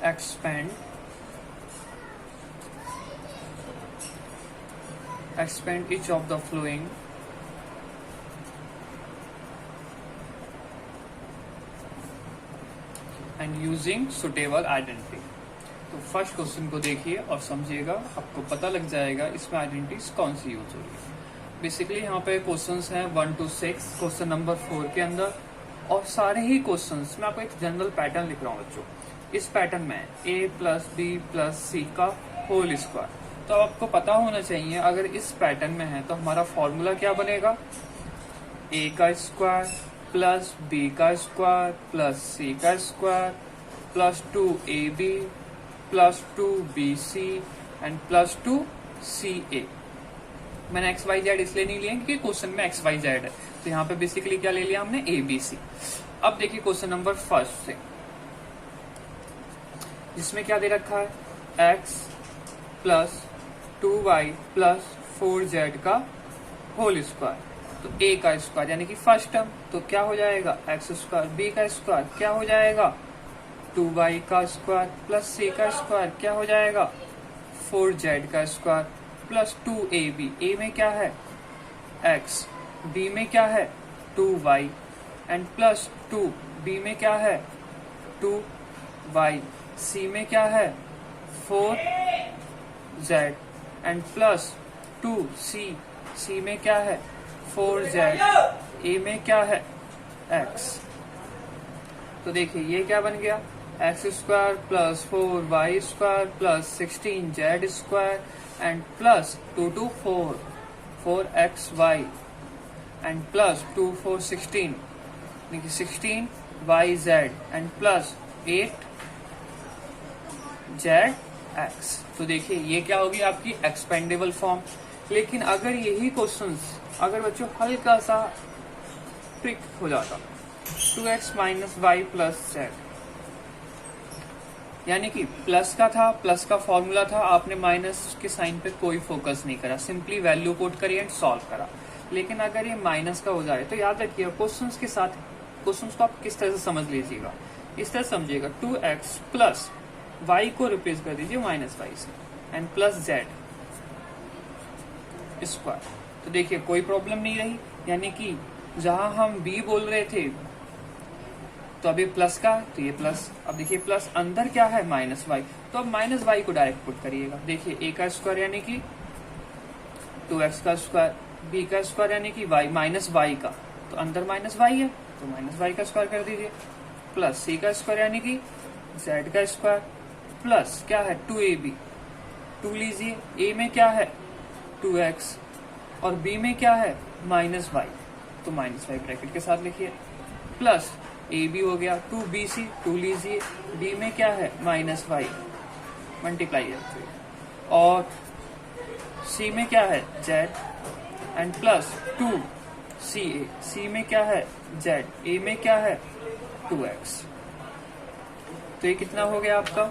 expand each of the following and using suitable identity। तो first question को देखिए और समझिएगा, आपको पता लग जाएगा इसमें आइडेंटिटीज कौन सी यूज हो रही है। बेसिकली यहाँ पे क्वेश्चंस हैं 1 to 6 क्वेश्चन नंबर 4 के अंदर, और सारे ही क्वेश्चंस में आपको एक जनरल पैटर्न लिख रहा हूँ बच्चों। इस पैटर्न में a plus b plus c का होल स्क्वायर, तो आपको पता होना चाहिए अगर इस पैटर्न में है तो हमारा फॉर्मूला क्या बनेगा, a का स्क्वायर प्लस b का स्क्वायर प्लस c का square plus 2ab plus 2bc and plus 2ca। मैंने एक्स वाई जेड इसलिए नहीं लिया क्योंकि क्वेश्चन में एक्स वाई जेड है, तो यहाँ पे बेसिकली क्या ले लिया हमने ABC। अब देखिए क्वेश्चन नंबर फर्स्ट से, जिसमें क्या दे रखा है x plus 2y plus 4z का होल स्क्वायर। तो a का स्क्वायर यानी कि फर्स्ट टर्म, तो क्या हो जाएगा x स्क्वायर, b का स्क्वायर क्या हो जाएगा 2y का स्क्वायर प्लस c का स्क्वायर क्या हो जाएगा 4z का स्क्वायर प्लस 2ab। a में क्या है x, b में क्या है 2y एंड प्लस 2b में क्या है 2y, c में क्या है 4z and plus 2c, c में क्या है 4z, a में क्या है x। तो देखिए ये क्या बन गया x square plus 4y square plus 16z square and plus 2 2 4 4xy and plus 2 4 16 16yz and plus 8zx। तो देखिए ये क्या होगी आपकी एक्सपेंडेबल फॉर्म। लेकिन अगर यही क्वेश्चंस अगर बच्चों हल्का सा ट्रिक हो जाता 2x minus Y plus z, यानी कि प्लस का था, प्लस का फॉर्मूला था, आपने माइनस के साइन पे कोई फोकस नहीं करा, सिंपली वैल्यू पुट करी एंड सॉल्व करा। लेकिन अगर ये माइनस का हो जाए तो याद रखिए क्वेश्चंस के साथ क्वेश्चंस को आप किस तरह से समझ लीजिएगा, इस तरह समझिएगा 2x प्लस y को रिप्लेस कर दीजिए माइनस वाई से एंड प्लस z स्क्वायर। तो देखिए कोई प्रॉब्लम नहीं रही, यानी कि जहां हम b बोल रहे थे तो अभी प्लस का, तो ये प्लस, अब देखिए प्लस अंदर क्या है माइनस वाई, तो अब माइनस वाई को डायरेक्ट पुट करिएगा। देखिए a का स्क्वायर यानी कि 2x का स्क्वायर, b का स्क्वायर यानी कि y माइनस वाई का, तो अंदर माइनस वाई है तो माइनस वाई का स्क्वायर कर दीजिए, प्लस c का स्क्वायर यानी कि z का स्क्वायर प्लस क्या है 2ab, 2 लीजिए, a में क्या है 2x और b में क्या है माइनस वाई, तो माइनस वाई ब्रैकेट के साथ लिखिए, प्लस AB हो गया 2BC, 2 लीजिए, B में क्या है माइनस वाई मल्टीप्लाई और C में क्या है Z and plus 2CA, C में क्या है Z, A में क्या है 2x। तो ये कितना हो गया आपका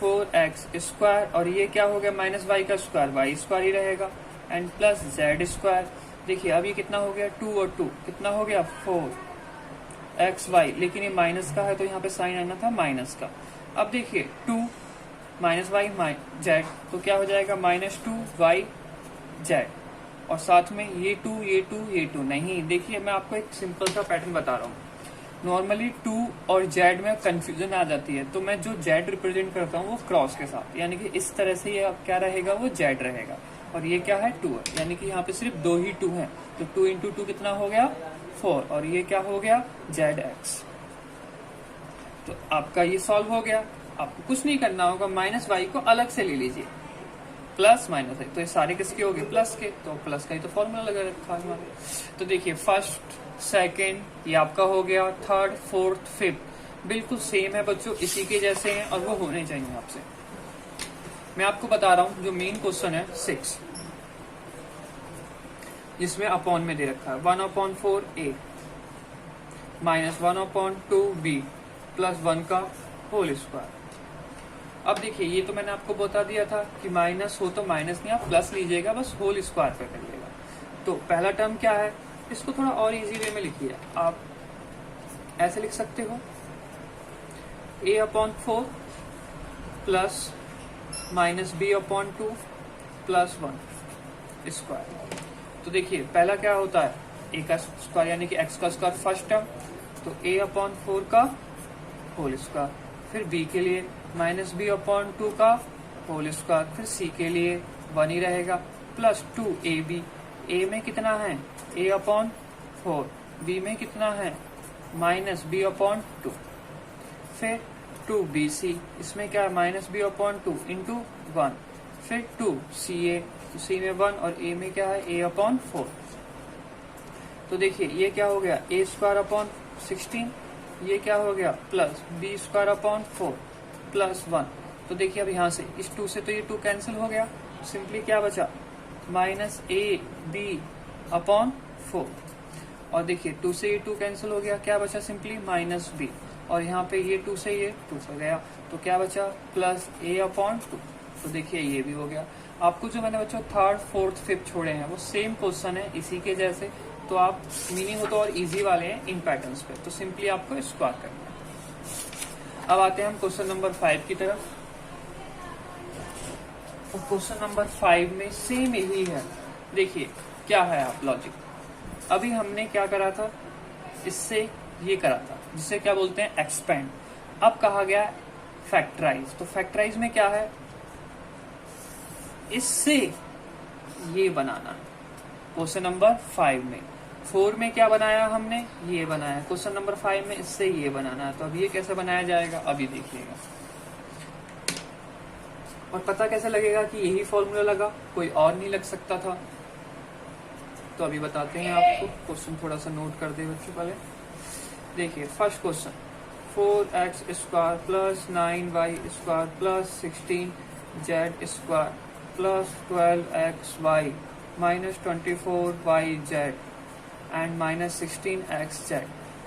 4x स्क्वायर, और ये क्या हो गया माइनस वाई का स्क्वायर, वाई स्क्वायर ही रहेगा एंड प्लस Z स्क्वायर। देखिए अब ये कितना हो गया 2 और 2 कितना हो गया 4xy, लेकिन ये माइनस का है तो यहाँ पे साइन आना था माइनस का। अब देखिए 2 माइनस वाई जेड, तो क्या हो जाएगा माइनस 2y जेड, और साथ में ये 2 ये 2 ये 2 नहीं। देखिए मैं आपको एक सिंपल सा पैटर्न बता रहा हूँ, नॉर्मली 2 और जेड में कंफ्यूजन आ जाती है, तो मैं जो जेड रिप्रेजेंट करता हूँ वो क्रॉस के साथ, यानी कि इस तरह से ये क्या रहेगा वो जेड रहेगा, और ये क्या है 2 है, यानी कि यहाँ पे सिर्फ 2 ही 2 है, तो 2 इंटू 2 कितना हो गया 4, और ये क्या हो गया ZX। तो आपका ये सॉल्व हो गया। आपको कुछ नहीं करना होगा, माइनस वाई को अलग से ले लीजिए, प्लस माइनस है तो ये सारे किसके हो गए प्लस के, तो प्लस का ही तो फॉर्मूला लगा रखा है हमारे। तो देखिए फर्स्ट सेकंड ये आपका हो गया, थर्ड फोर्थ फिफ्थ बिल्कुल सेम है बच्चों, इसी के जैसे हैं और वो होने चाहिए आपसे। मैं आपको बता रहा हूँ जो मेन क्वेश्चन है 6, जिसमें अपॉन में दे रखा है 1/4a माइनस 1/2b प्लस 1 का होल स्क्वायर। अब देखिए ये तो मैंने आपको बता दिया था कि माइनस हो तो माइनस नहीं, आप प्लस लीजिएगा, बस होल स्क्वायर पे करिएगा। तो पहला टर्म क्या है, इसको थोड़ा और इजी वे में लिखिए, आप ऐसे लिख सकते हो a upon 4 plus minus b upon 2 plus 1 square. तो देखिए पहला क्या होता है, ए का स्क्वायर यानी कि एक्स का स्क्वायर फर्स्ट टर्म, तो ए अपॉन 4 का होल स्क्वायर, फिर बी के लिए माइनस बी अपॉन 2 का होल स्क्वायर, फिर सी के लिए 1 ही रहेगा, प्लस 2 ए बी, ए में कितना है ए अपॉन 4, बी में कितना है माइनस बी अपॉन 2, फिर 2 बी सी, इसमें क्या है माइनस बी अपॉन 2 इंटू 1, फिर 2 सी ए, तो सी में 1 और ए में क्या है ए अपॉन 4। तो देखिए ये क्या हो गया ए स्क्वायर अपॉन 16, ये क्या हो गया plus b square upon 4 plus 1। तो देखिए अब यहाँ से इस 2 से तो ये 2 कैंसिल हो गया, सिंपली क्या बचा माइनस ए बी अपॉन 4, और देखिए 2 से ये 2 कैंसिल हो गया, क्या बचा सिंपली माइनस बी, और यहाँ पे ये 2 से ये 2 से गया, तो क्या बचा प्लस ए अपॉन 2। तो देखिए ये भी हो गया। आपको जो मैंने बच्चों थर्ड फोर्थ फिफ्थ छोड़े हैं वो सेम क्वेश्चन है इसी के जैसे, तो आप मीनिंग हो तो और इजी वाले हैं इन पैटर्न्स पे, तो सिंपली आपको स्क्वायर करना है। अब आते हैं हम क्वेश्चन नंबर 5 की तरफ। तो क्वेश्चन नंबर 5 में सेम यही है। देखिए क्या है आप लॉजिक, अभी हमने क्या करा था, इससे ये करा था जिसे क्या बोलते हैं एक्सपेंड, अब कहा गया फैक्टराइज। तो फैक्टराइज में क्या है, इससे ये बनाना है। क्वेश्चन नंबर 5 में 4 में क्या बनाया हमने, ये बनाया, क्वेश्चन नंबर 5 में इससे ये बनाना है। तो अब ये कैसे बनाया जाएगा अभी देखिएगा, और पता कैसे लगेगा कि यही फॉर्मूला लगा, कोई और नहीं लग सकता था। तो अभी बताते हैं आपको, क्वेश्चन थोड़ा सा नोट कर दे बच्चों पहले। देखिए first question 4x square plus 9y square plus 16z square plus 12xy minus 24yz and minus 16xz।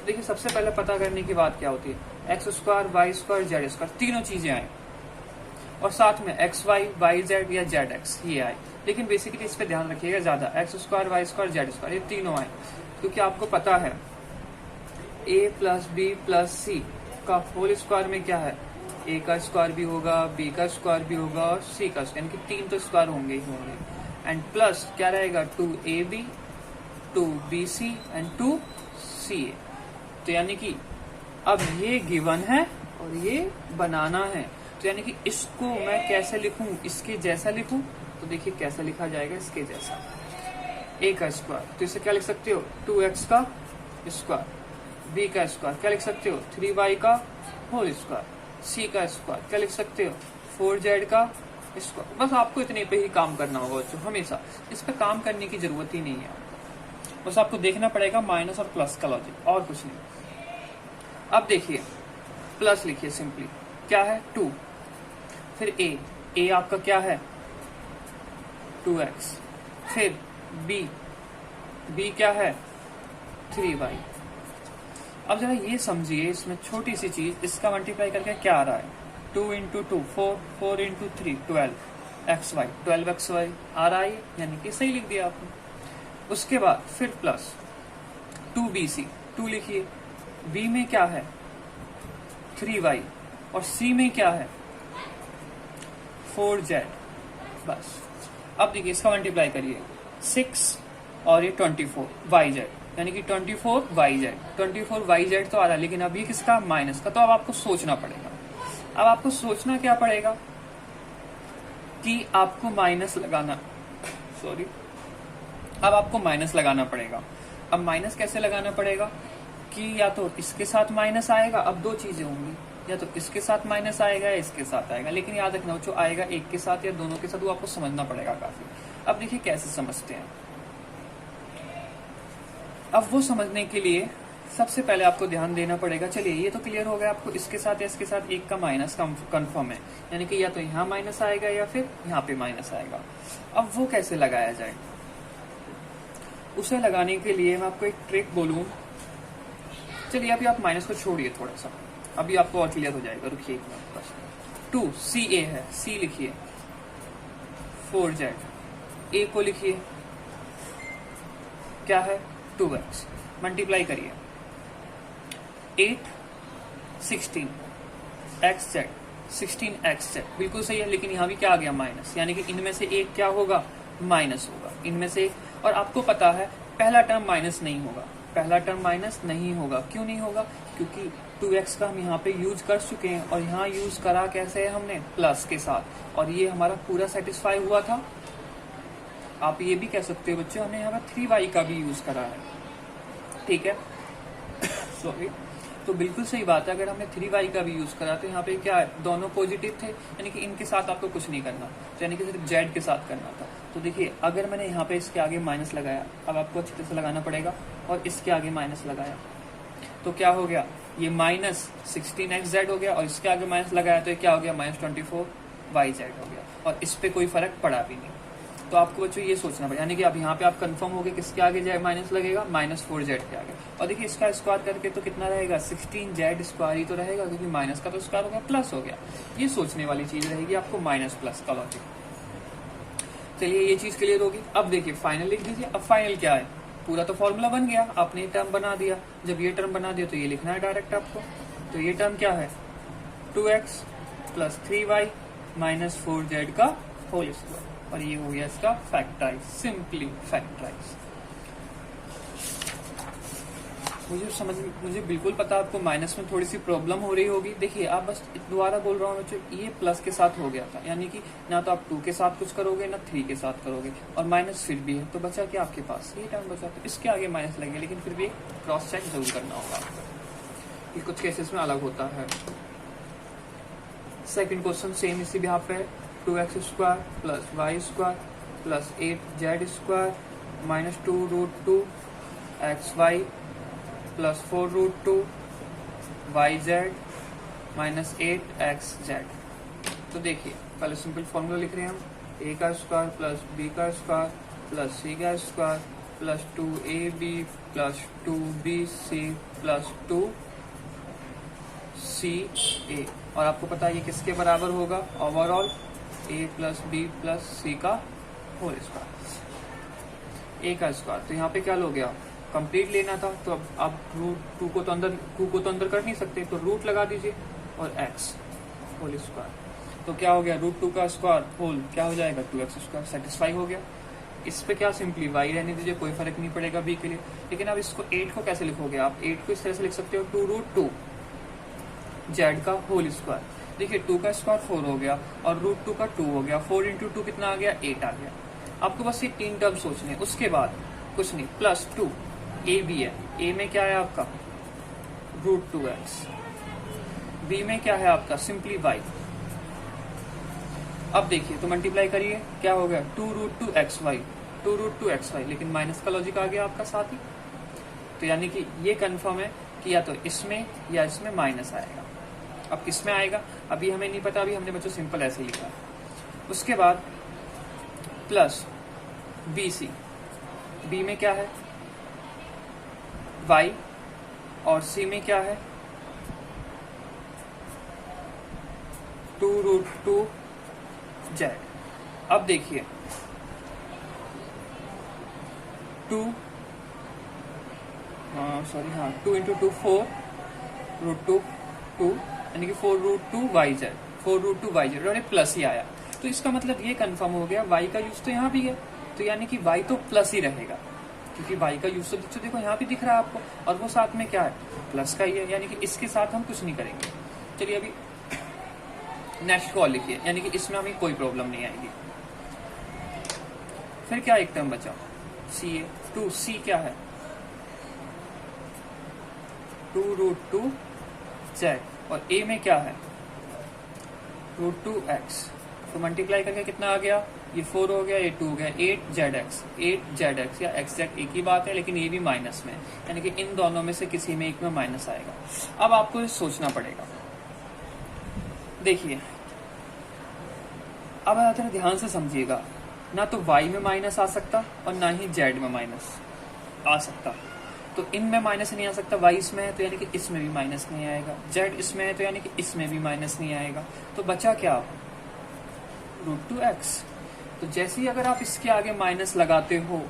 देखिए सबसे पहले पता करने की बात क्या होती है, x square y square z square तीनों चीजें आए, और साथ में एक्स वाई वाई जेड या जेड एक्स ये आए, लेकिन बेसिकली इस पे ध्यान रखिएगा ज्यादा, x square y square z square ये तीनों आए, क्योंकि आपको पता है a plus b plus c का होल स्क्वायर में क्या है, ए का स्क्वायर भी होगा, बी का स्क्वायर भी होगा और सी का स्क्वायर, यानी कि 3 तो स्क्वायर होंगे ही होंगे, एंड प्लस क्या रहेगा 2ab 2bc एंड 2ca। तो यानी कि अब ये गिवन है और ये बनाना है, तो यानी कि इसको मैं कैसे लिखूं, इसके जैसा लिखूं, तो देखिए कैसे लिखा जाएगा इसके जैसा, ए का स्क्वायर, तो इसे क्या लिख सकते हो 2x का स्क्वायर, बी का स्क्वायर क्या लिख सकते हो 3y का होल स्क्वायर, सी का स्क्वायर क्या लिख सकते हो 4z का स्क्वायर। बस आपको इतने पे ही काम करना होगा बच्चों, हमेशा इस पे काम करने की जरूरत ही नहीं है, बस आपको देखना पड़ेगा माइनस और प्लस का लॉजिक, और कुछ नहीं। अब देखिए प्लस लिखिए सिंपली, क्या है 2, फिर ए आपका क्या है 2x, फिर बी क्या है 3y। अब जरा ये समझिए इसमें छोटी सी चीज, इसका मल्टीप्लाई करके क्या आ रहा है 2 इंटू 2 4, 4 इंटू 3 12xy, 12xy आ रहा है, यानी कि सही लिख दिया आपने। उसके बाद फिर प्लस 2bc, 2 लिखिए, b में क्या है 3y और c में क्या है 4z। बस अब देखिए इसका मल्टीप्लाई करिए 6 और ये 24yz, यानी कि 24yz तो आ रहा है, लेकिन अब ये किसका माइनस का, तो अब आपको सोचना पड़ेगा। अब आपको सोचना क्या पड़ेगा कि आपको माइनस लगाना, अब आपको माइनस लगाना पड़ेगा। अब माइनस कैसे लगाना पड़ेगा कि या तो इसके साथ माइनस आएगा, अब 2 चीजें होंगी, या तो इसके साथ माइनस आएगा या इसके साथ आएगा, लेकिन याद रखना जो आएगा एक के साथ या दोनों के साथ, वो आपको समझना पड़ेगा काफी। अब देखिए कैसे समझते हैं, अब वो समझने के लिए सबसे पहले आपको ध्यान देना पड़ेगा। चलिए ये तो क्लियर हो गया आपको, इसके साथ या इसके साथ एक का माइनस कंफर्म है, यानी कि या तो यहाँ माइनस आएगा या फिर यहाँ पे माइनस आएगा। अब वो कैसे लगाया जाए, उसे लगाने के लिए मैं आपको एक ट्रिक बोलूं। चलिए अभी आप माइनस को छोड़िए थोड़ा सा, अभी आपको और क्लियर हो जाएगा, रुकिए एक मिनट बस। 2ca है, c लिखिए, 4z, a को लिखिए क्या है 2x, मल्टीप्लाई करिए 8 16 एक्स जेड 16xz बिल्कुल सही है, लेकिन यहाँ भी क्या आ गया माइनस, यानी कि इनमें से एक क्या होगा, माइनस होगा इनमें से एक। और आपको पता है पहला टर्म माइनस नहीं होगा, पहला टर्म माइनस नहीं होगा। क्यों नहीं होगा, क्योंकि 2x का हम यहाँ पे यूज कर चुके हैं, और यहाँ यूज करा कैसे है हमने, प्लस के साथ, और ये हमारा पूरा सेटिस्फाई हुआ था। आप ये भी कह सकते हो बच्चों हमने यहाँ पर 3y का भी यूज करा है, ठीक है सॉरी। तो बिल्कुल सही बात है, अगर हमने 3y का भी यूज करा तो यहाँ पे क्या है, दोनों पॉजिटिव थे, यानी कि इनके साथ आपको कुछ नहीं करना, तो यानी कि सिर्फ z के साथ करना था। तो देखिए अगर मैंने यहाँ पे इसके आगे माइनस लगाया, अब आपको अच्छी तरह से लगाना पड़ेगा, और इसके आगे माइनस लगाया तो क्या हो गया, ये माइनस 16xz हो गया, और इसके आगे माइनस लगाया तो ये क्या हो गया, माइनस 24yz हो गया, और इस पे कोई फर्क पड़ा भी नहीं। तो आपको बच्चों ये सोचना पड़ेगा, यानी कि अब यहाँ पे आप कंफर्म हो गए किसके आगे माइनस लगेगा, -4z के आगे। और देखिए इसका स्क्वायर करके तो कितना रहेगा, 16z स्क्वायर ही तो रहेगा, क्योंकि माइनस का तो स्क्वायर हो गया, प्लस हो गया। ये सोचने वाली चीज रहेगी आपको, माइनस प्लस का लॉजिक। चलिए ये चीज क्लियर होगी। अब देखिए फाइनल लिख दीजिए। अब फाइनल क्या है, पूरा तो फॉर्मूला बन गया, आपने ये टर्म बना दिया। जब ये टर्म बना दिया तो ये लिखना है डायरेक्ट आपको। तो ये टर्म क्या है, 2x + 3y - 4z का होल स्क्वायर, और ये हो गया इसका फैक्टराइज, सिंपली फैक्टराइज। मुझे बिल्कुल पता आपको माइनस में थोड़ी सी प्रॉब्लम हो रही होगी। देखिए आप बस दोबारा बोल रहा हूँ बच्चों, ये प्लस के साथ हो गया था, यानी कि ना तो आप 2 के साथ कुछ करोगे ना 3 के साथ करोगे, और माइनस फिर भी है, तो बचा क्या आपके पास, ये टर्म बचा। तो इसके आगे माइनस लगेगा, लेकिन फिर भी क्रॉस चेक जरूर करना होगा आपको, ये कुछ केसेस में अलग होता है। सेकंड क्वेश्चन सेम इसी बिहाफ पे है, 2x² + y² + 8z² - 2√2 xy + 4√2 yz - 8xz। तो देखिए पहले सिंपल फॉर्मूला लिख रहे हैं हम, a² + b² + c² + 2ab + 2bc + 2ca, और आपको पता है ये किसके बराबर होगा, ओवरऑल a + b + c का होल स्क्वायर, a का स्क्वायर। तो यहाँ पे क्या लो गया, कंप्लीट लेना था, तो अब आप √2 को तो अंदर कर नहीं सकते, तो रूट लगा दीजिए, और x होल स्क्वायर। तो क्या हो गया, √2 का स्क्वायर होल क्या हो जाएगा, 2x², सेटिस्फाई हो गया। इस पे क्या सिंपली y रहने दीजिए, कोई फर्क नहीं पड़ेगा b के लिए। लेकिन अब इसको 8 को कैसे लिखोगे आप, 8 को इस तरह से लिख सकते हो, 2√2 z का होल स्क्वायर। देखिए 2 का स्क्वायर 4 हो गया, और √2 का 2 हो गया, 4 × 2 कितना आ गया, 8 आ गया। आपको बस ये 3 टर्म सोचने, उसके बाद कुछ नहीं, +2 a भी है, a में क्या है आपका √2x, b में क्या है आपका सिंपली y। अब देखिए तो मल्टीप्लाई करिए, क्या हो गया 2√2xy, 2√2xy, लेकिन माइनस का लॉजिक आ गया आपका साथ ही। तो यानी कि ये कंफर्म है कि या तो इसमें या इसमें माइनस आएगा। अब किस में आएगा अभी हमें नहीं पता, अभी हमने बच्चों सिंपल ऐसे लिखा। उसके बाद प्लस BC, B में क्या है y, और C में क्या है 2√2z। अब देखिए 2 × 2 4√2 यानी कि 4√2yz, 4√2yz, और प्लस ही आया। तो इसका मतलब ये कंफर्म हो गया y का यूज तो यहाँ भी है, तो यानी कि y तो प्लस ही रहेगा, क्योंकि y का यूज तो देखो यहाँ भी दिख रहा है आपको, और वो साथ में क्या है प्लस का ही है, यानी कि इसके साथ हम कुछ नहीं करेंगे। चलिए अभी नेक्स्ट कॉल लिखिए, यानी कि इसमें हमें कोई प्रॉब्लम नहीं आएगी। फिर क्या एक टर्म बचा, CA, 2C क्या है 2√2z, और A में क्या है √2x। तो मल्टीप्लाई करके कितना आ गया, ये 4 हो गया, ये 2 हो गया, 8zx या xz एक ही बात है, लेकिन ये भी माइनस में, यानी कि इन दोनों में से किसी में एक में माइनस आएगा। अब आपको सोचना पड़ेगा। देखिए अब थोड़ा ध्यान से समझिएगा, ना तो y में माइनस आ सकता और ना ही z में माइनस आ सकता। तो इनमें माइनस नहीं आ सकता, y इसमें है तो यानी कि इसमें भी माइनस नहीं आएगा, z इसमें है तो यानी कि इसमें भी माइनस नहीं आएगा। तो बचा क्या √2x। तो जैसे ही अगर आप इसके आगे माइनस लगाते हो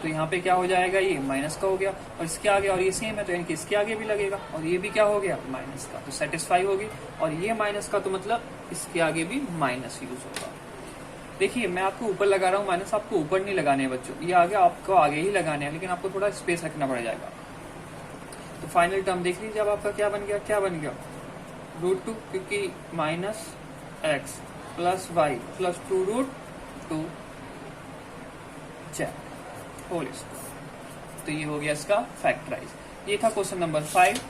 तो यहाँ पे क्या हो जाएगा, ये माइनस का हो गया, और इसके आगे, और ये सेम है तो यानी कि इसके आगे भी लगेगा, और ये भी क्या हो गया, माइनस का, तो सेटिस्फाई होगी। और ये माइनस का तो मतलब इसके आगे भी माइनस यूज होगा। देखिए मैं आपको ऊपर लगा रहा हूँ माइनस, आपको ऊपर नहीं लगाने हैं बच्चों, ये आगे आपको आगे ही लगाने हैं, लेकिन आपको थोड़ा स्पेस रखना पड़ जाएगा। तो फाइनल टर्म देख लीजिए अब आपका क्या बन गया, क्या बन गया, √2, क्योंकि minus x plus y plus 2√2 z whole square. तो ये हो गया इसका फैक्टराइज। ये था क्वेश्चन नंबर 5।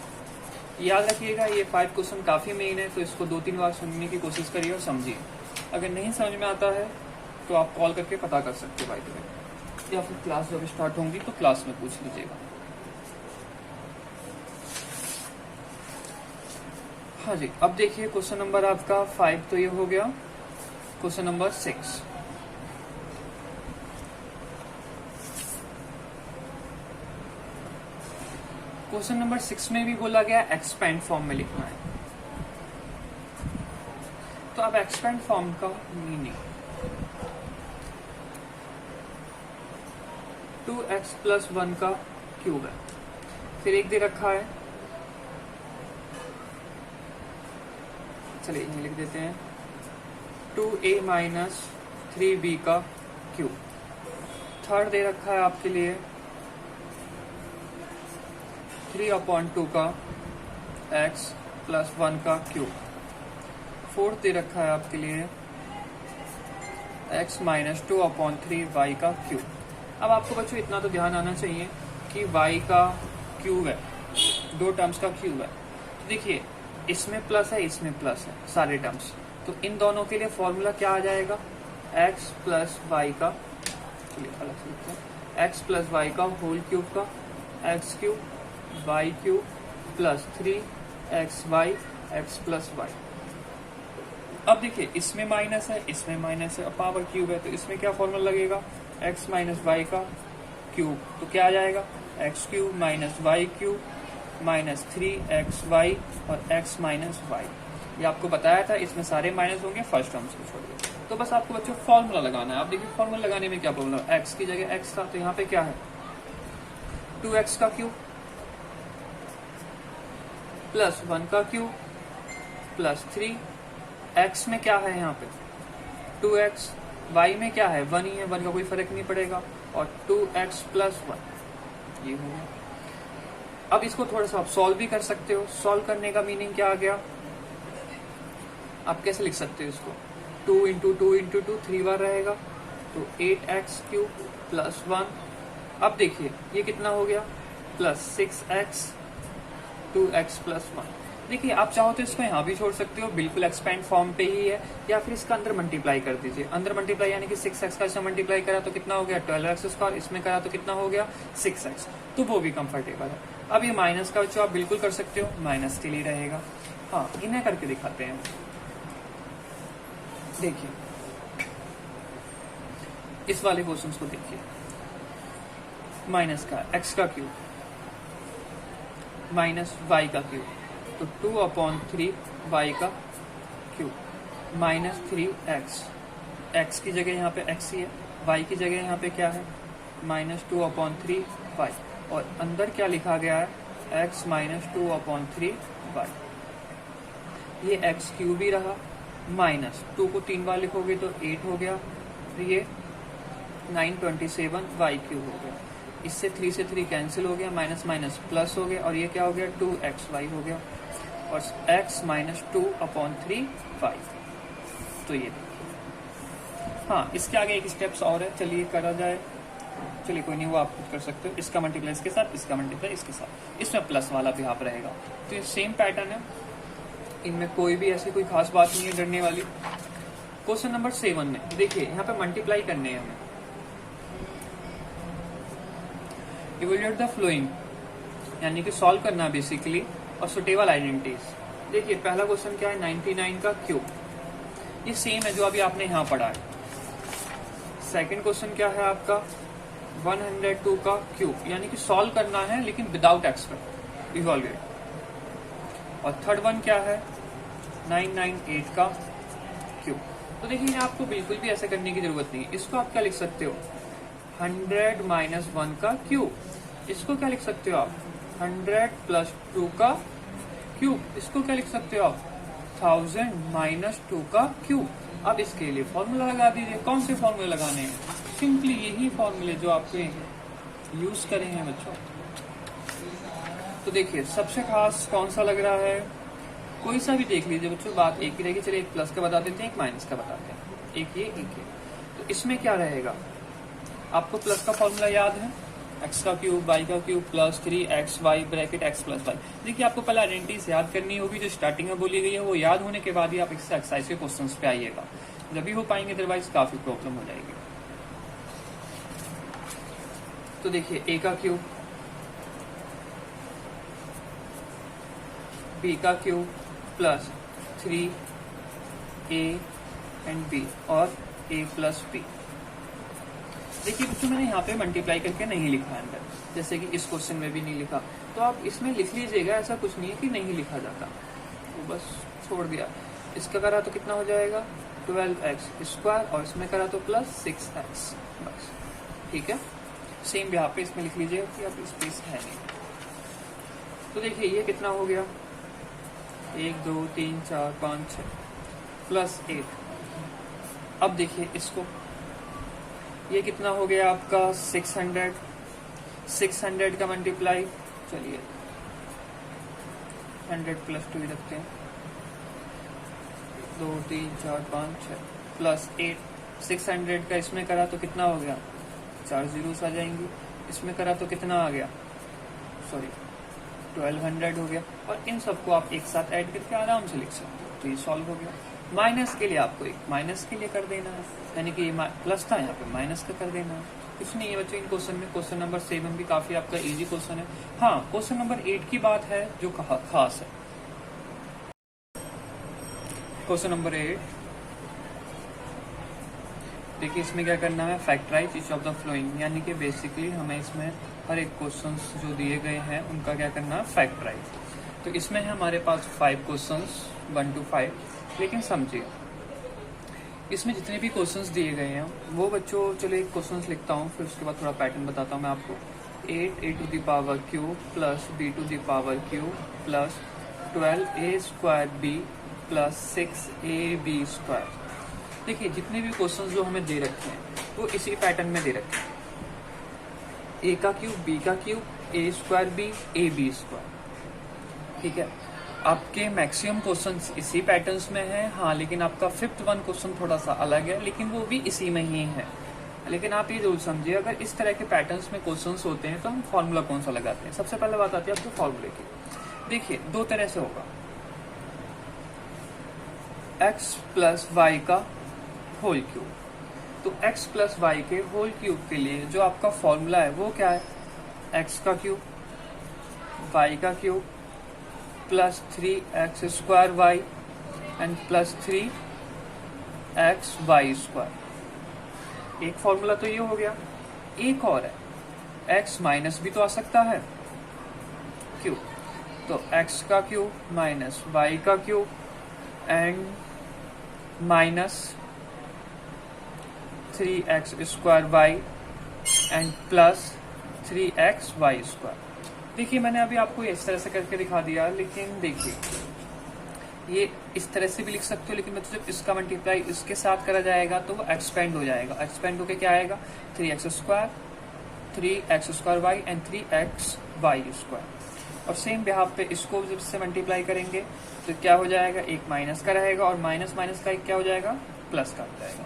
याद रखिएगा ये 5 क्वेश्चन काफी मेन है, तो इसको 2-3 बार सुनने की कोशिश करिए और समझिए। अगर नहीं समझ में आता है तो आप कॉल करके पता कर सकते हो बाय द वे, या फिर क्लास जब स्टार्ट होंगी तो क्लास में पूछ लीजिएगा। हाँ जी, अब देखिए क्वेश्चन नंबर आपका 5 तो ये हो गया। क्वेश्चन नंबर 6, क्वेश्चन नंबर 6 में भी बोला गया एक्सपेंड फॉर्म में लिखना है। तो अब एक्सपेंड फॉर्म का मीनिंग 2x + 1 का क्यूब है, फिर एक दे रखा है, चलिए यही लिख देते हैं 2a - 3b का क्यूब। थर्ड दे रखा है आपके लिए 3/2 का x + 1 का क्यूब। फोर्थ दे रखा है आपके लिए x - 2/3 y का क्यूब। अब आपको बच्चों इतना तो ध्यान आना चाहिए कि y का क्यूब है, 2 टर्म्स का क्यूब है। तो देखिए इसमें प्लस है, इसमें प्लस है, सारे टर्म्स, तो इन दोनों के लिए फॉर्मूला क्या आ जाएगा, x + y का, चलिए अलग से लिखते हैं, x + y का होल क्यूब का x³ y³ + 3xy x + y। अब देखिए इसमें माइनस है, इसमें माइनस है, पावर क्यूब है, तो इसमें क्या फॉर्मूला लगेगा, x - y का क्यूब, तो क्या आ जाएगा, x³ - y³ - 3xy और x - y। ये आपको बताया था, इसमें सारे माइनस होंगे फर्स्ट टर्म्स को छोड़ के। तो बस आपको बच्चों फॉर्मूला लगाना है। आप देखिए फॉर्मूला लगाने में क्या प्रॉब्लम है, x की जगह x था, तो यहाँ पे क्या है 2x का क्यूब प्लस 1 का क्यूब प्लस 3, x में क्या है यहाँ पे 2x, y में क्या है 1 ही है, 1 का कोई फर्क नहीं पड़ेगा, और 2x + 1 ये हो गया। अब इसको थोड़ा सा आप सॉल्व भी कर सकते हो। सॉल्व करने का मीनिंग क्या आ गया, आप कैसे लिख सकते हो इसको, 2 × 2 × 2 3 बार रहेगा, तो 8x³ + 1। अब देखिए ये कितना हो गया, प्लस 6x 2x + 1। देखिए आप चाहो तो इसको यहाँ भी छोड़ सकते हो, बिल्कुल एक्सपेंड फॉर्म पे ही है, या फिर इसका अंदर मल्टीप्लाई कर दीजिए। अंदर मल्टीप्लाई यानी कि 6x का इसमें मल्टीप्लाई करा तो कितना हो गया 12x², इसमें करा तो कितना हो गया 6x, तो वो भी कंफर्टेबल है। अब ये माइनस का बच्चों आप बिल्कुल कर सकते हो, माइनस के लिए रहेगा। हाँ इन्हें करके दिखाते हैं। देखिए इस वाले क्वेश्चन को देखिए, माइनस का x का क्यूब माइनस y का क्यूब, तो 2/3 y का क्यूब माइनस 3x, x की जगह यहाँ पे x ही है, y की जगह यहाँ पे क्या है -2/3 y, और अंदर क्या लिखा गया है x - 2/3 y। ये x³ ही रहा, माइनस 2 को 3 बार लिखोगे तो 8 हो गया, तो ये 927 y³ हो गया। इससे 3 से 3 कैंसिल हो गया, माइनस माइनस प्लस हो गया, और ये क्या हो गया 2xy हो गया, और x - 2/3 y। तो ये हाँ इसके आगे एक स्टेप्स और है, चलिए करा जाए। चलिए कोई नहीं, वो आप खुद कर सकते हो। इसका मल्टीप्लाई इसके साथ, इसका मल्टीप्लाई इसके साथ, इसमें प्लस वाला भी हाफ रहेगा। तो ये सेम पैटर्न है, इनमें कोई भी ऐसी कोई खास बात नहीं है डरने वाली। क्वेश्चन नंबर 7 में देखिए यहाँ पे मल्टीप्लाई करने हैं हमें, इवैल्यूएट द फ्लोइंग यानी कि सॉल्व करना बेसिकली, और सुटेबल आइडेंटिटीज। देखिए पहला क्वेश्चन क्या है 99 का क्यूब, ये सेम है जो अभी आपने यहाँ पढ़ा है। सेकंड क्वेश्चन क्या है आपका 102 का क्यूब, यानी कि सॉल्व करना है लेकिन विदाउट एक्सपेक्ट, इवैल्यूएट। और थर्ड वन क्या है 998 का क्यूब। तो देखिए आपको बिल्कुल भी ऐसे करने की जरूरत नहीं है। इसको आप क्या लिख सकते हो 100 माइनस 1 का क्यूब। इसको क्या लिख सकते हो आप? 100 प्लस 2 का क्यूब। इसको क्या लिख सकते हो आप? 1000 माइनस 2 का क्यूब। अब इसके लिए फॉर्मूला लगा दीजिए। कौन से फॉर्मूले लगाने हैं? सिंपली यही फॉर्मूले जो आपके यूज करे हैं बच्चों। तो देखिए सबसे खास कौन सा लग रहा है, कोई सा भी देख लीजिए बच्चों, बात एक ही रहेगी। चलिए एक प्लस का बता देते हैं, एक माइनस का बताते हैं, एक ये एक ये। तो इसमें क्या रहेगा? आपको प्लस का फॉर्मूला याद है, एक्स का क्यूब वाई का cube plus 3xy bracket x plus y. देखिए आपको पहले आइडेंटिटीज याद करनी होगी जो स्टार्टिंग में बोली गई है, वो याद होने के बाद ही आप एक्सरसाइज के क्वेश्चन पे आइएगा, जब भी हो पाएंगे, अदरवाइज काफी प्रॉब्लम हो जाएगी। तो देखिए ए का क्यूब, बी का cube plus 3a and b और a प्लस b। देखिए बच्चों मैंने यहाँ पे मल्टीप्लाई करके नहीं लिखा अंदर, जैसे कि इस क्वेश्चन में भी नहीं लिखा, तो आप इसमें लिख लीजिएगा, ऐसा कुछ नहीं है कि नहीं लिखा जाता, तो बस छोड़ दिया। इसका करा तो कितना हो जाएगा 12x स्क्वायर, और इसमें करा तो प्लस 6x, बस ठीक है। सेम यहाँ पे इसमें लिख लीजिएगा कि अब स्पेस है नहीं। तो देखिए ये कितना हो गया, 1 2 3 4 5 6 प्लस 8। अब देखिए इसको, ये कितना हो गया आपका 600, 600 का मल्टीप्लाई, चलिए 100 प्लस 2 रखते हैं, 2 3 4 5 6 प्लस 8। 600 का इसमें करा तो कितना हो गया, 4 जीरोस आ जाएंगी। इसमें करा तो कितना आ गया, सॉरी 1200 हो गया। और इन सबको आप एक साथ ऐड करके आराम से लिख सकते हो, तो ये सॉल्व हो गया। माइनस के लिए आपको एक माइनस के लिए कर देना है, यानी कि ये प्लस था यहाँ पे माइनस का कर देना है, कुछ नहीं है बच्चों इन क्वेश्चन में। क्वेश्चन नंबर 7 भी काफी आपका इजी क्वेश्चन है। हाँ क्वेश्चन नंबर 8 की बात है जो खास है। क्वेश्चन नंबर 8 देखिए, इसमें क्या करना है, factorize each of the following, यानी कि बेसिकली हमें इसमें हर एक क्वेश्चंस जो दिए गए हैं उनका क्या करना है, फैक्टराइज। तो इसमें है हमारे पास 5 क्वेश्चंस 1 to 5, लेकिन समझिए इसमें जितने भी क्वेश्चंस दिए गए हैं वो बच्चों, चलो एक क्वेश्चंस लिखता हूँ फिर उसके बाद थोड़ा पैटर्न बताता हूँ मैं आपको। 8a to the power cube plus b to the power cube plus 12a square b plus 6ab square. देखिए जितने भी क्वेश्चंस जो हमें दे रखे हैं वो इसी पैटर्न में दे रखे हैं, a का क्यूब, b का cube, a square b, ab square, ठीक है। आपके मैक्सिमम क्वेश्चंस इसी पैटर्न्स में है, हाँ लेकिन आपका 5th वन क्वेश्चन थोड़ा सा अलग है, लेकिन वो भी इसी में ही है। लेकिन आप ये जरूर समझिए, अगर इस तरह के पैटर्न्स में क्वेश्चंस होते हैं तो हम फॉर्मूला कौन सा लगाते हैं। सबसे पहले बात आती है आपके फॉर्मूले की। देखिए 2 तरह से होगा, x प्लस वाई का होल क्यूब। तो x प्लस वाई के होल क्यूब के लिए जो आपका फॉर्मूला है वो क्या है, x का क्यूब y का cube plus 3x square y and plus 3x y square. एक फॉर्मूला तो ये हो गया। एक और है, x माइनस भी तो आ सकता है क्यूब, तो x का क्यूब माइनस y का cube and minus 3x square y and plus 3x y square. देखिए मैंने अभी आपको इस तरह से करके दिखा दिया, लेकिन देखिए ये इस तरह से भी लिख सकते हो, लेकिन मतलब जब इसका मल्टीप्लाई इसके साथ करा जाएगा तो वो एक्सपेंड हो जाएगा। एक्सपेंड होके क्या आएगा, 3x square y and 3x y square. और सेम यहाँ पे इसको जब इससे मल्टीप्लाई करेंगे तो क्या हो जाएगा, एक माइनस का रहेगा और माइनस माइनस का एक क्या हो जाएगा, प्लस का हो जाएगा।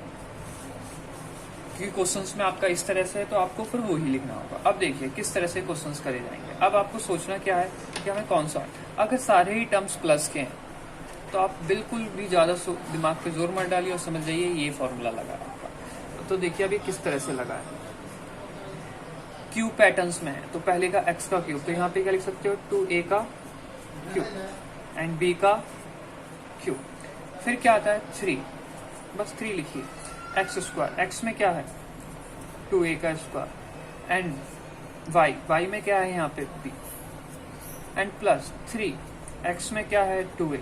क्योंकि क्वेश्चंस में आपका इस तरह से है तो आपको फिर वो ही लिखना होगा। अब देखिए किस तरह से क्वेश्चंस करे जाएंगे। अब आपको सोचना क्या है कि हमें कौन सा, अगर सारे ही टर्म्स प्लस के हैं तो आप बिल्कुल भी ज्यादा दिमाग पे जोर मत डालिए और समझ जाइए ये फॉर्मूला लगा आपका। तो देखिए अभी किस तरह से लगा है, क्यूब पैटर्न्स में है। तो पहले का x का क्यूब, तो यहाँ पे क्या लिख सकते हो, 2a का क्यूब एंड b का क्यूब। फिर क्या आता है 3, बस 3 लिखिए। एक्स स्क्वायर, एक्स में क्या है 2a का स्क्वायर एंड y में क्या है यहाँ पे b एंड प्लस 3, x में क्या है 2a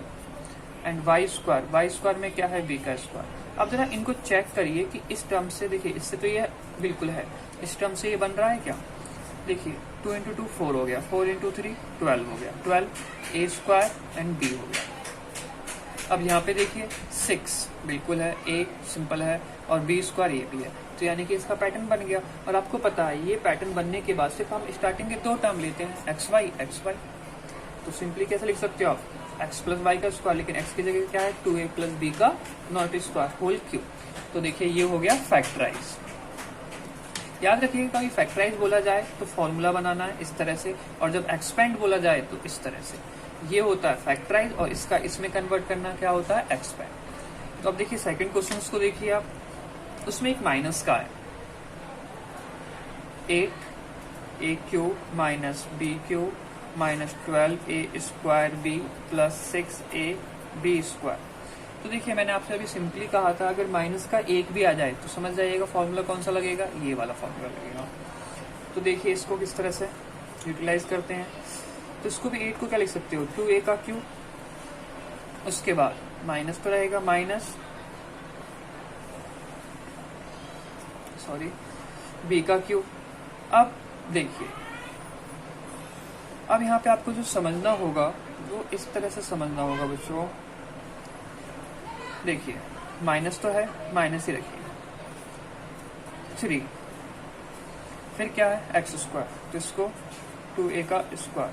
एंड y स्क्वायर में क्या है b का स्क्वायर। अब जरा इनको चेक करिए कि इस टर्म से, देखिए इससे तो ये बिल्कुल है, इस टर्म से ये बन रहा है क्या, देखिए 2 इंटू 2 4 हो गया, 4 इंटू 3 12 हो गया, 12 ए स्क्वायर एंड बी हो गया। अब यहाँ पे देखिए 6 बिल्कुल है, ए सिंपल है और बी स्क्वायर ये भी है, तो यानी कि इसका पैटर्न बन गया। और आपको पता है ये पैटर्न बनने के बाद सिर्फ हम स्टार्टिंग के दो टर्म लेते हैं, एक्स वाई, तो सिंपली कैसे लिख सकते हो आप, एक्स प्लस वाई का स्क्वायर, लेकिन एक्स की जगह क्या है 2a प्लस बी का नॉट स्क्वायर होल क्यूब। तो देखिए ये हो गया फैक्टराइज। याद रखिएगा कभी फैक्टराइज बोला जाए तो फॉर्मूला बनाना है इस तरह से, और जब एक्सपेंड बोला जाए तो इस तरह से। ये होता है फैक्टराइज और इसका इसमें कन्वर्ट करना क्या होता है, एक्सपेंड। तो अब देखिए सेकंड क्वेश्चन को देखिए आप, उसमें एक माइनस का है, 8a cube minus b cube minus 12a square b plus 6a b square. तो देखिए मैंने आपसे अभी सिंपली कहा था अगर माइनस का एक भी आ जाए तो समझ जाइएगा फॉर्मूला कौन सा लगेगा, ये वाला फॉर्मूला लगेगा। तो देखिए इसको किस तरह से यूटिलाइज करते हैं, तो इसको भी 8 को क्या लिख सकते हो, 2a का क्यूब, उसके बाद माइनस तो रहेगा माइनस बी का क्यूब। अब देखिए अब यहाँ पे आपको जो समझना होगा वो इस तरह से समझना होगा बच्चों। देखिए माइनस तो है, माइनस ही रखिए, 3 फिर क्या है एक्स स्क्वायर, तो इसको 2a का स्क्वायर,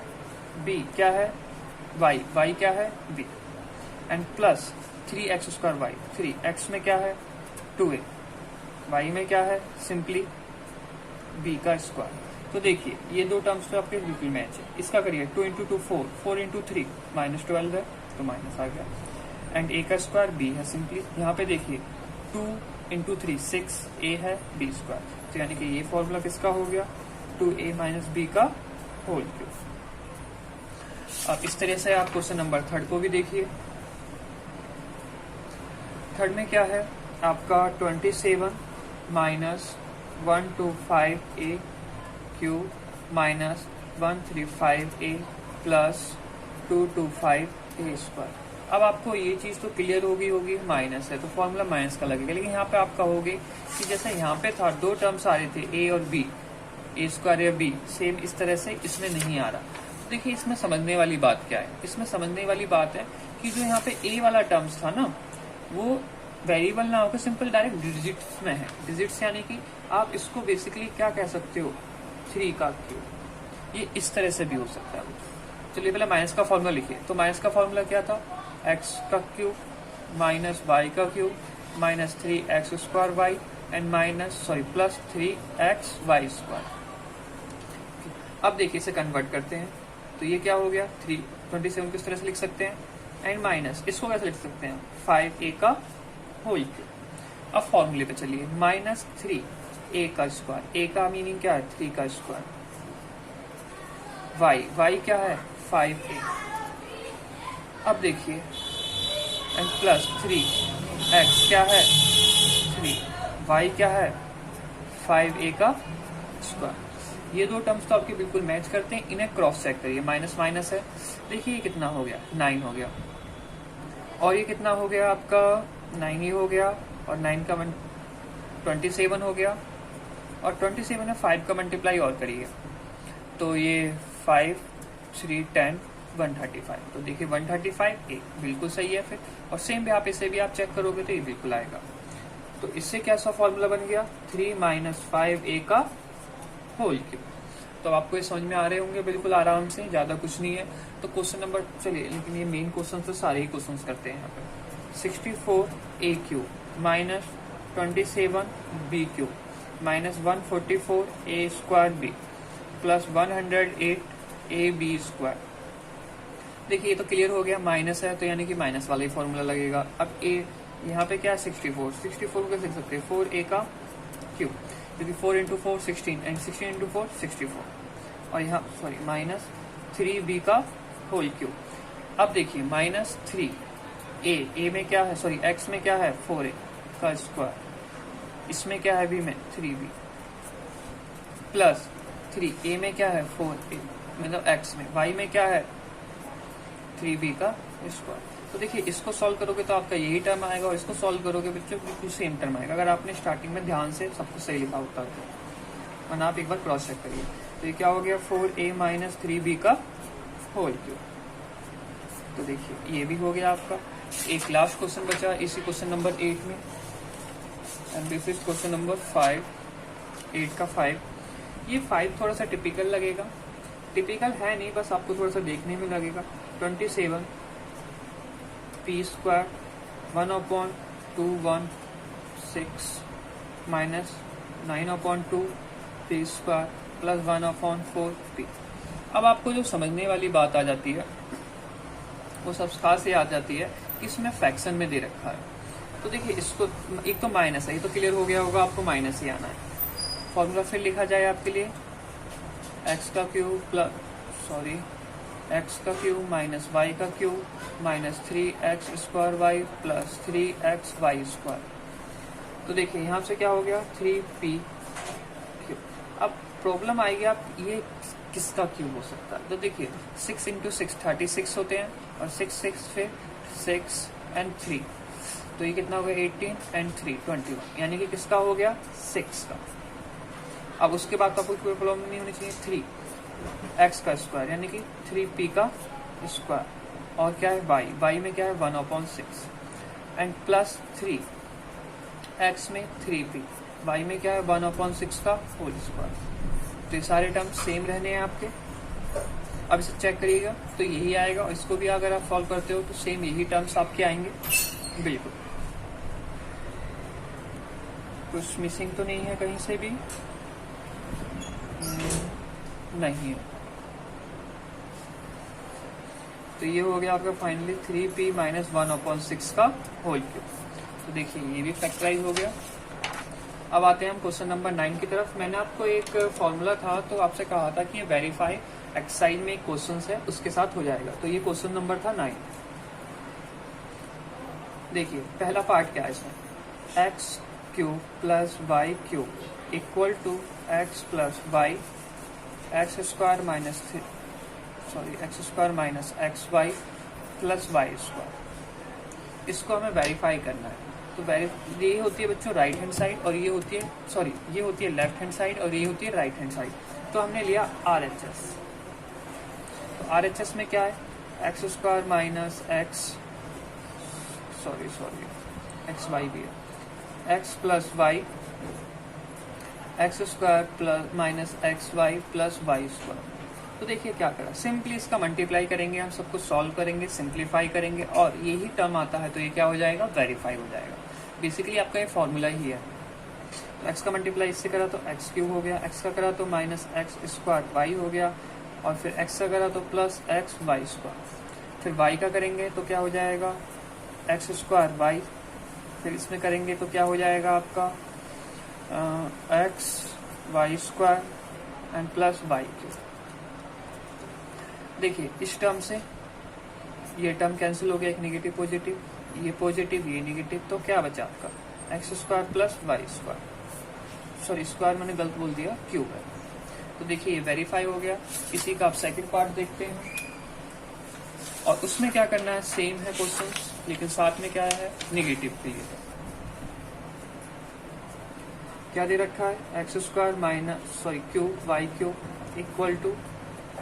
b क्या है y क्या है b, and plus 3x square y, 3x में क्या है 2a, y में क्या है सिंपली b का स्क्वायर। तो देखिए ये दो टर्म्स तो आपके बिल्कुल मैच है। इसका करिए 2 इंटू 2 4, 4 इंटू 3 माइनस 12 है तो माइनस आ गया, एंड a का स्क्वायर b है सिंपली। यहाँ पे देखिए 2 इंटू 3 6a है b स्क्वायर, तो यानी कि ये फॉर्मूला किसका हो गया 2a माइनस b का होल क्यूब। अब इस तरह से आप क्वेश्चन नंबर 3 को भी देखिए। 3 में क्या है आपका 27 minus 125a cube minus 135a plus 225a square. अब आपको ये चीज तो क्लियर होगी माइनस है तो फॉर्मूला माइनस का लगेगा, लेकिन यहाँ पे आपका होगी कि जैसे यहाँ पे था दो टर्म्स आ रहे थे a और b, a स्क्वायर या b, सेम इस तरह से इसमें नहीं आ रहा। तो देखिए इसमें समझने वाली बात क्या है, इसमें समझने वाली बात है कि जो यहाँ पे a वाला टर्म्स था ना वो वेरिएबल ना होकर सिंपल डायरेक्ट डिजिट्स में है। डिजिट्स यानी कि आप इसको बेसिकली क्या कह सकते हो 3 का क्यूब, ये इस तरह से भी हो सकता है। चलिए पहले माइनस का फॉर्मूला लिखिए। तो माइनस का फॉर्मूला क्या था, x का क्यूब माइनस y का cube minus 3x square y and plus 3x y square. अब देखिए इसे कन्वर्ट करते हैं तो ये क्या हो गया 27 किस तरह से लिख सकते हैं, एंड माइनस इसको कैसे लिख सकते हैं 5a का होल क्यूब। अब फॉर्मूले पे चलिए माइनस 3a का स्क्वायर, a का मीनिंग क्या है 3 का स्क्वायर, y क्या है 5a। अब देखिए एंड प्लस 3x क्या है 3, y क्या है 5a का स्क्वायर। ये दो टर्म्स तो आपके बिल्कुल मैच करते हैं, इन्हें क्रॉस चेक करिए। माइनस माइनस है, देखिए ये कितना हो गया 9 हो गया, और ये कितना हो गया आपका 9 ही हो गया, और 9 का 27 हो गया, और 27 में 5 का मल्टीप्लाई और करिए तो ये 5 3 10 135। तो देखिए 135 a बिल्कुल सही है फिर, और सेम भी आप इसे भी आप चेक करोगे तो ये बिल्कुल आएगा। तो इससे कैसा फॉर्मूला बन गया 3 माइनस 5a का होल क्यूब। तो आपको ये समझ में आ रहे होंगे बिल्कुल आराम से, ज्यादा कुछ नहीं है। तो क्वेश्चन नंबर चलिए, लेकिन ये मेन क्वेश्चन तो सारे ही क्वेश्चन करते हैं यहाँ पे। 64a cube minus 27b cube minus 144a square b plus 108ab square. देखिए ये तो क्लियर हो गया, माइनस है तो यानी कि माइनस वाला ही फॉर्मूला लगेगा। अब a यहाँ पे क्या है 64 को कैसे लिख सकते हैं 4a का क्यूब, क्योंकि 4 इंटू 4 16 एंड 16 इंटू 4 64, और यहाँ माइनस 3b का होल क्यूब। अब देखिए माइनस 3a में क्या है x में क्या है 4a का स्क्वायर, इसमें क्या है b में 3b प्लस 3a में क्या है 4a मतलब x में, y में क्या है 3b का स्क्वायर। तो देखिए इसको सॉल्व करोगे तो आपका यही टर्म आएगा, और इसको सॉल्व करोगे बच्चों बिल्कुल सेम टर्म आएगा, अगर आपने स्टार्टिंग में ध्यान से सब कुछ सही लिखा होता है। वरना आप एक बार क्रॉस चेक करिए। तो ये क्या हो गया 4a माइनस 3b का होल क्यूब। तो देखिए ये भी हो गया आपका। एक लास्ट क्वेश्चन बचा इसी क्वेश्चन नंबर 8 में, and this is question number 5, 8 का 5। ये 5 थोड़ा सा टिपिकल लगेगा, टिपिकल है नहीं, बस आपको थोड़ा सा देखने में लगेगा। 27 p square 1/216 minus 9/2 p square plus 1/4p। अब आपको जो समझने वाली बात आ जाती है वो सब खास ये आ जाती है कि इसमें फ्रैक्शन में दे रखा है। तो देखिए इसको एक तो माइनस है, ये तो क्लियर हो गया होगा आपको, माइनस ही आना है। फॉर्मूला फिर लिखा जाए आपके लिए एक्स का क्यूब माइनस वाई का cube minus 3x square y plus 3x y square. तो देखिए यहाँ से क्या हो गया 3p क्यूब। अब प्रॉब्लम आएगी आप ये किसका क्यूब हो सकता है। तो देखिए 6 × 6 36 होते हैं, और 6 फिर 6 and 3, तो ये कितना हो गया 18 and 3 21, यानी कि किसका हो गया 6 का। अब उसके बाद आपको कोई प्रॉब्लम नहीं होनी चाहिए। 3x का स्क्वायर यानी कि 3p का स्क्वायर, और क्या है y में क्या है 1/6 एंड प्लस 3x में 3p, y में क्या है 1/6 का होल स्क्वायर। तो ये सारे टर्म्स सेम रहने हैं आपके। अब इसे चेक करिएगा तो यही आएगा, और इसको भी अगर आप सॉल्व करते हो तो सेम यही टर्म्स आपके आएंगे बिल्कुल। कुछ मिसिंग तो नहीं है कहीं से भी, नहीं है। तो ये हो गया आपका फाइनली 3p माइनस 1/6 का होल क्यूब। तो देखिए ये भी फैक्टराइज हो गया। अब आते हैं हम क्वेश्चन नंबर 9 की तरफ। मैंने आपको एक फॉर्मूला था तो आपसे कहा था कि ये वेरीफाई एक्सरसाइज में एक क्वेश्चन है उसके साथ हो जाएगा। तो ये क्वेश्चन नंबर था 9। देखिए पहला पार्ट क्या है इसमें, x cube plus y cube equal to x plus y x square minus x y plus y square. इसको हमें वेरीफाई करना है। तो ये होती है बच्चों राइट हैंड साइड, और ये होती है ये होती है लेफ्ट हैंड साइड, और ये होती है राइट हैंड साइड। तो हमने लिया RHS। तो RHS में क्या है x square minus x y भी है, x plus y x square plus minus x y plus y square. तो देखिए क्या करा, सिंपली इसका मल्टीप्लाई करेंगे, हम सब कुछ सॉल्व करेंगे, सिंप्लीफाई करेंगे, और यही टर्म आता है तो ये क्या हो जाएगा वेरीफाई हो जाएगा। बेसिकली आपका ये फॉर्मूला ही है। तो एक्स का मल्टीप्लाई इससे करा तो एक्स क्यूब हो गया, एक्स का करा तो माइनस एक्स स्क्वायर वाई हो गया, और फिर एक्स का करा तो प्लस एक्स वाई स्क्वायर। फिर वाई का करेंगे तो क्या हो जाएगा एक्स स्क्वायर वाई, फिर इसमें करेंगे तो क्या हो जाएगा आपका x y square and plus y cube. देखिए इस टर्म से ये टर्म कैंसिल हो गया, एक नेगेटिव पॉजिटिव, ये पॉजिटिव ये नेगेटिव, तो क्या बचा आपका x square plus y square, square मैंने गलत बोल दिया क्यूब है। तो देखिए ये वेरीफाई हो गया। इसी का आप सेकंड पार्ट देखते हैं, और उसमें क्या करना है सेम है क्वेश्चन, लेकिन साथ में क्या है नेगेटिव के लिए क्या दे रखा है x square minus cube y cube equal to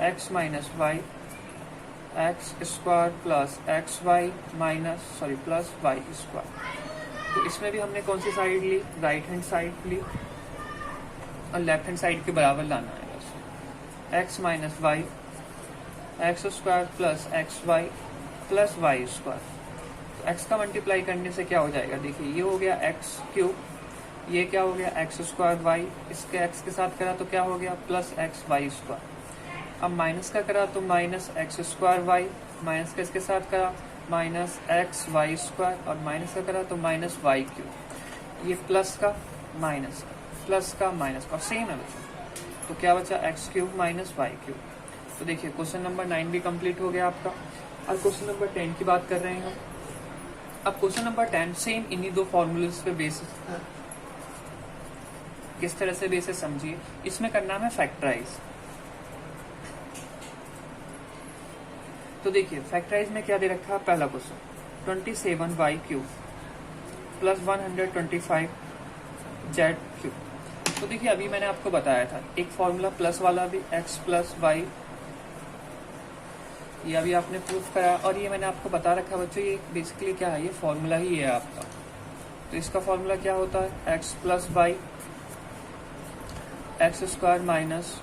x minus y x square plus x y minus plus y square. तो इसमें भी हमने कौन सी साइड ली राइट हैंड साइड ली, और लेफ्ट हैंड साइड के बराबर लाना है बस। X minus y x square plus x y plus y square. तो एक्स का मल्टीप्लाई करने से क्या हो जाएगा, देखिए ये हो गया एक्स क्यूब, ये क्या हो गया एक्स स्क्वायर वाई, इसके एक्स के साथ करा तो क्या हो गया प्लस एक्स वाई स्क्वायर। अब माइनस का करा तो minus x square y, minus का इसके साथ करा माइनस एक्स वाई स्क्वायर, और माइनस का करा तो माइनस वाई क्यूब। ये प्लस का माइनस का प्लस का माइनस का सेम है बच्चों। तो क्या बचा x cube minus y cube. तो देखिए क्वेश्चन नंबर 9 भी कंप्लीट हो गया आपका। अब क्वेश्चन नंबर 10 की बात कर रहे हैं हम। अब क्वेश्चन नंबर 10 सेम इन्हीं दो फॉर्मूलेस पे बेसिस, किस तरह से बेसिस समझिए। इसमें करना है फैक्टराइज। तो देखिए फैक्टराइज में क्या दे रखा है, पहला question 27y cube plus 125z cube. तो तो देखिए अभी मैंने आपको बताया था एक फॉर्मूला प्लस वाला भी, x प्लस वाई, ये अभी आपने प्रूफ करा। और ये मैंने आपको बता रखा बच्चों, ये बेसिकली क्या है, ये फॉर्मूला ही है आपका। तो इसका फॉर्मूला क्या होता है, x plus y x square minus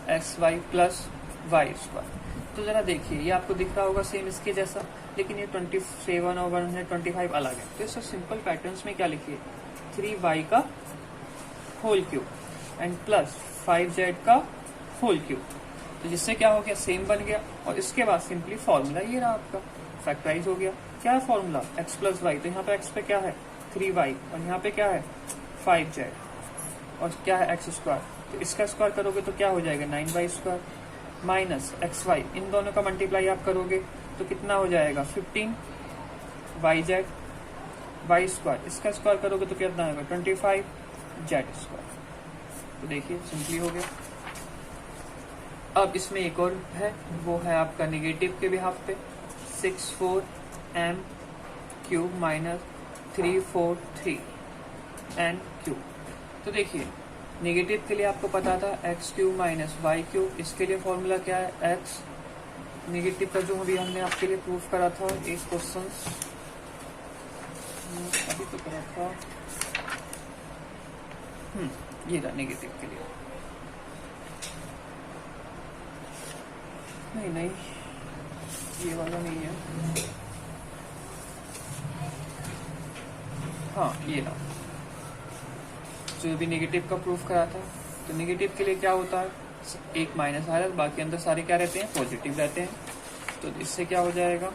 x y plus y square. तो जरा देखिए ये आपको दिख रहा होगा सेम इसके जैसा, लेकिन ये 27 और 125 अलग है। तो इस सिंपल पैटर्न्स में क्या लिखिए, 3y का whole cube and plus 5z का होल क्यूब। तो जिससे क्या हो गया, सेम बन गया। और इसके बाद सिंपली फॉर्मूला ये रहा आपका, फैक्टराइज हो गया। क्या है फॉर्मूला, x प्लस वाई, तो यहाँ पे x पे क्या है 3y और यहाँ पे क्या है 5z और क्या है x स्क्वायर। तो इसका स्क्वायर करोगे तो क्या हो जाएगा 9y स्क्वायर माइनस xy, इन दोनों का मल्टीप्लाई आप करोगे तो कितना हो जाएगा 15yz y स्क्वायर, इसका स्क्वायर करोगे तो कितना होगा 25z स्क्वायर। तो देखिए सिंपली हो गया। अब इसमें एक और है, वो है आपका नेगेटिव के बिहाफ पे 64m cube minus 343n cube. तो देखिए नेगेटिव के लिए आपको पता था x cube minus y cube, इसके लिए फॉर्मूला क्या है एक्स, नेगेटिव का जो अभी हमने आपके लिए प्रूफ करा था एक क्वेश्चन अभी तो करा था, ये था नेगेटिव के लिए, नहीं ये वाला नहीं है, हाँ ये ना जो भी नेगेटिव का प्रूफ करा था। तो नेगेटिव के लिए क्या होता है, एक माइनस आ रहा है, बाकी अंदर सारे क्या रहते हैं पॉजिटिव रहते हैं। तो इससे क्या हो जाएगा,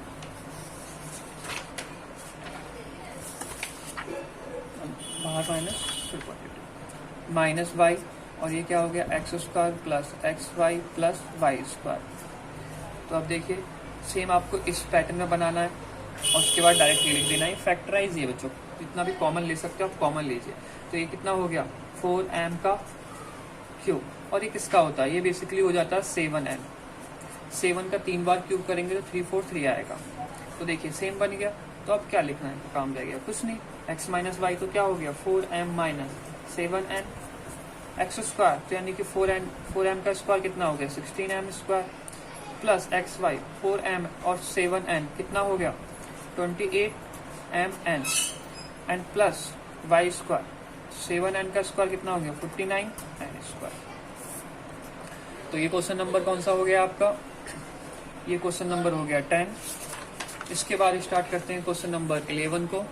बाहर माइनस फिर पॉजिटिव, माइनस वाई और ये क्या हो गया x square plus x y plus y square. तो अब देखिए सेम आपको इस पैटर्न में बनाना है और उसके बाद डायरेक्ट लिख देना है, फैक्टराइज ये बच्चों, जितना भी कॉमन ले सकते हो आप कॉमन लीजिए। तो ये कितना हो गया 4m का क्यूब, और ये किसका होता है, ये बेसिकली हो जाता है 7n, 7 का 3 बार क्यूब करेंगे तो 343 आएगा। तो देखिए सेम बन गया। तो अब क्या लिखना है, काम रह गया कुछ नहीं, x माइनस वाई तो क्या हो गया 4m minus 7n x square, तो यानी कि 4m का स्क्वायर कितना हो गया 16m square plus x Y 4m और 7n कितना हो गया 28mn and plus y square 7n का स्क्वायर कितना हो गया 49n स्क्वायर। तो ये क्वेश्चन नंबर कौन सा हो गया आपका, ये क्वेश्चन नंबर हो गया 10। इसके बाद स्टार्ट करते हैं क्वेश्चन नंबर 11 को।